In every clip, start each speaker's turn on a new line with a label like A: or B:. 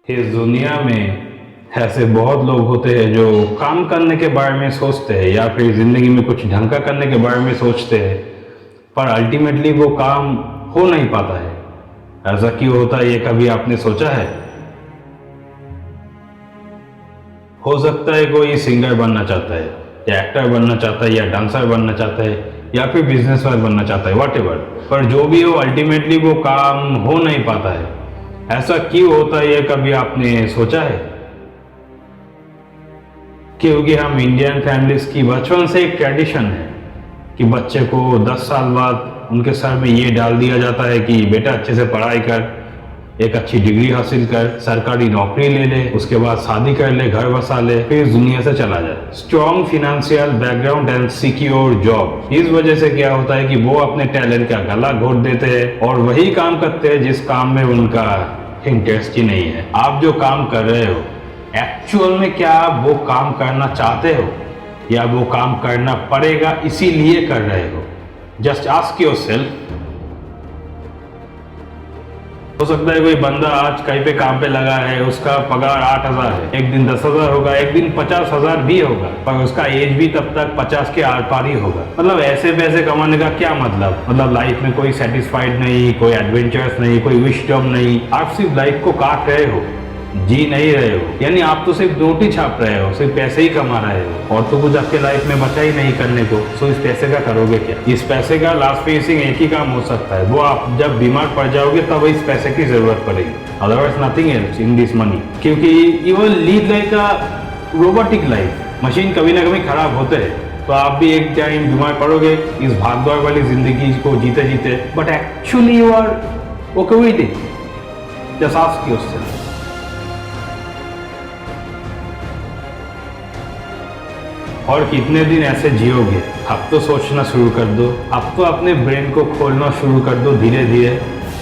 A: इस दुनिया में ऐसे बहुत लोग होते हैं जो काम करने के बारे में सोचते हैं या फिर ज़िंदगी में कुछ ढंग का करने के बारे में सोचते हैं, पर अल्टीमेटली वो काम हो नहीं पाता है। ऐसा क्यों होता है, ये कभी आपने सोचा है? हो सकता है कोई सिंगर बनना चाहता है या एक्टर बनना चाहता है या डांसर बनना चाहता है या फिर बिजनेसमैन बनना चाहता है, व्हाटएवर। पर जो भी हो, अल्टीमेटली वो काम हो नहीं पाता है। ऐसा क्यों होता है, ये कभी आपने सोचा है? क्योंकि हम इंडियन फैमिलीज की बचपन से एक ट्रेडिशन है कि बच्चे को 10 साल बाद उनके सर में ये डाल दिया जाता है कि बेटा अच्छे से पढ़ाई कर, एक अच्छी डिग्री हासिल कर, सरकारी नौकरी ले ले, उसके बाद शादी कर ले, घर बसा ले, फिर इस दुनिया से चला जाए। Strong financial background and secure job, इस वजह से क्या होता है कि वो अपने टैलेंट का गला घोट देते हैं और वही काम करते हैं जिस काम में उनका इंटरेस्ट ही नहीं है। आप जो काम कर रहे हो, एक्चुअल में क्या आप वो काम करना चाहते हो या वो काम करना पड़ेगा इसीलिए कर रहे हो? Just ask yourself. हो सकता है कोई बंदा आज कहीं पे काम पे लगा है, उसका पगार 8,000 है, एक दिन 10,000 होगा, एक दिन 50,000 भी होगा, पर उसका एज भी तब तक 50 के आर पार ही होगा। मतलब ऐसे पैसे कमाने का क्या मतलब लाइफ में कोई सेटिस्फाइड नहीं, कोई एडवेंचर्स नहीं, कोई विशडम नहीं। आप सिर्फ लाइफ को काट रहे हो, जी नहीं रहे हो। यानी आप तो सिर्फ नोट ही छाप रहे हो, सिर्फ पैसे ही कमा रहे हो और तो कुछ आपके लाइफ में बचा ही नहीं करने को। सो इस पैसे का करोगे क्या? इस पैसे का लास्ट फेसिंग एक ही काम हो सकता है, वो आप जब बीमार पड़ जाओगे तब इस पैसे की जरूरत पड़ेगी। Otherwise nothing else in this money. क्योंकि you will lead like a robotic life. Machine कभी ना कभी खराब होते हैं, तो आप भी एक टाइम बीमार पड़ोगे इस भागदौड़ वाली जिंदगी को जीते जीते। But actually you are okay with it. Just ask yourself. और कितने दिन ऐसे जियोगे? अब तो सोचना शुरू कर दो, अब तो अपने ब्रेन को खोलना शुरू कर दो धीरे धीरे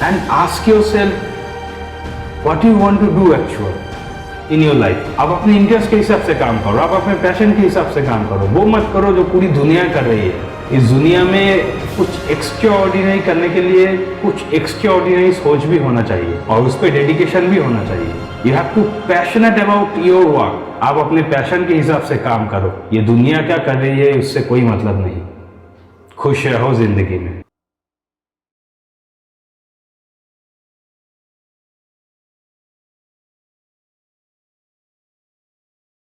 A: and ask yourself what you want to do actual in your life. आप अपने इंटरेस्ट के हिसाब से काम करो, आप अपने पैशन के हिसाब से काम करो। वो मत करो जो पूरी दुनिया कर रही है। इस दुनिया में कुछ एक्स्ट्राऑर्डिनरी करने के लिए कुछ एक्स्ट्राऑर्डिनरी सोच भी होना चाहिए और उस पर डेडिकेशन भी होना चाहिए। You have to passionate about your work. आप अपने पैशन के हिसाब से काम करो। ये दुनिया क्या कर रही है उससे कोई मतलब नहीं। खुश रहो जिंदगी में।